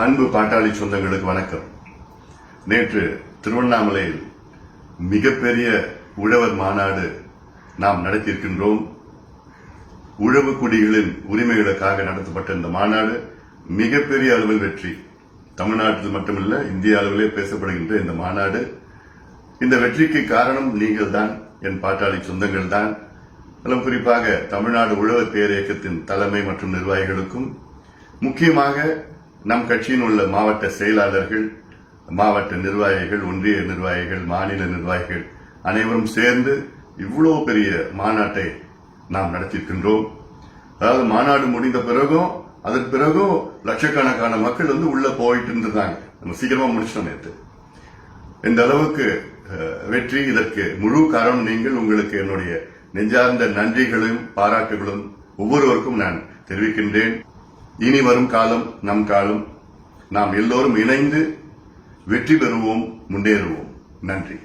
அன்பு பாட்டாளி சொந்தங்களுக்கு வணக்கம். நேற்று திருவண்ணாமலையில் மிகப்பெரிய உழவர் மாநாடு நாம் நடத்தியிருக்கின்றோம். உழவு குடிகளின் உரிமைகளுக்காக நடத்தப்பட்ட இந்த மாநாடு மிகப்பெரிய அளவில் வெற்றி. தமிழ்நாட்டில் மட்டுமல்ல, இந்திய அளவிலே பேசப்படுகின்ற இந்த மாநாடு, இந்த வெற்றிக்கு காரணம் நீங்கள் தான், என் பாட்டாளி சொந்தங்கள் தான். குறிப்பாக தமிழ்நாடு உழவர் பேரியக்கத்தின் தலைமை மற்றும் நிர்வாகிகளுக்கும், முக்கியமாக நம் கட்சியின் உள்ள மாவட்ட செயலாளர்கள், மாவட்ட நிர்வாகிகள், ஒன்றிய நிர்வாகிகள், மாநில நிர்வாகிகள் அனைவரும் சேர்ந்து இவ்வளவு பெரிய மாநாட்டை நாம் நடத்தியிருக்கின்றோம். அதாவது மாநாடு முடிந்த பிறகும் அதற்கு பிறகும் லட்சக்கணக்கான மக்கள் உள்ள போயிட்டு இருந்தாங்க. நம்ம சீக்கிரமா முடிச்சிட்டோம் நேற்று. இந்த அளவுக்கு வெற்றி, இதற்கு முழு காரணம் நீங்கள். உங்களுக்கு என்னுடைய நெஞ்சார்ந்த நன்றிகளும் பாராட்டுகளும் ஒவ்வொருவருக்கும் நான் தெரிவிக்கின்றேன். இனி வரும் காலம் நம் காலம். நாம் எல்லோரும் இணைந்து வெற்றி பெறுவோம், முன்னேறுவோம். நன்றி.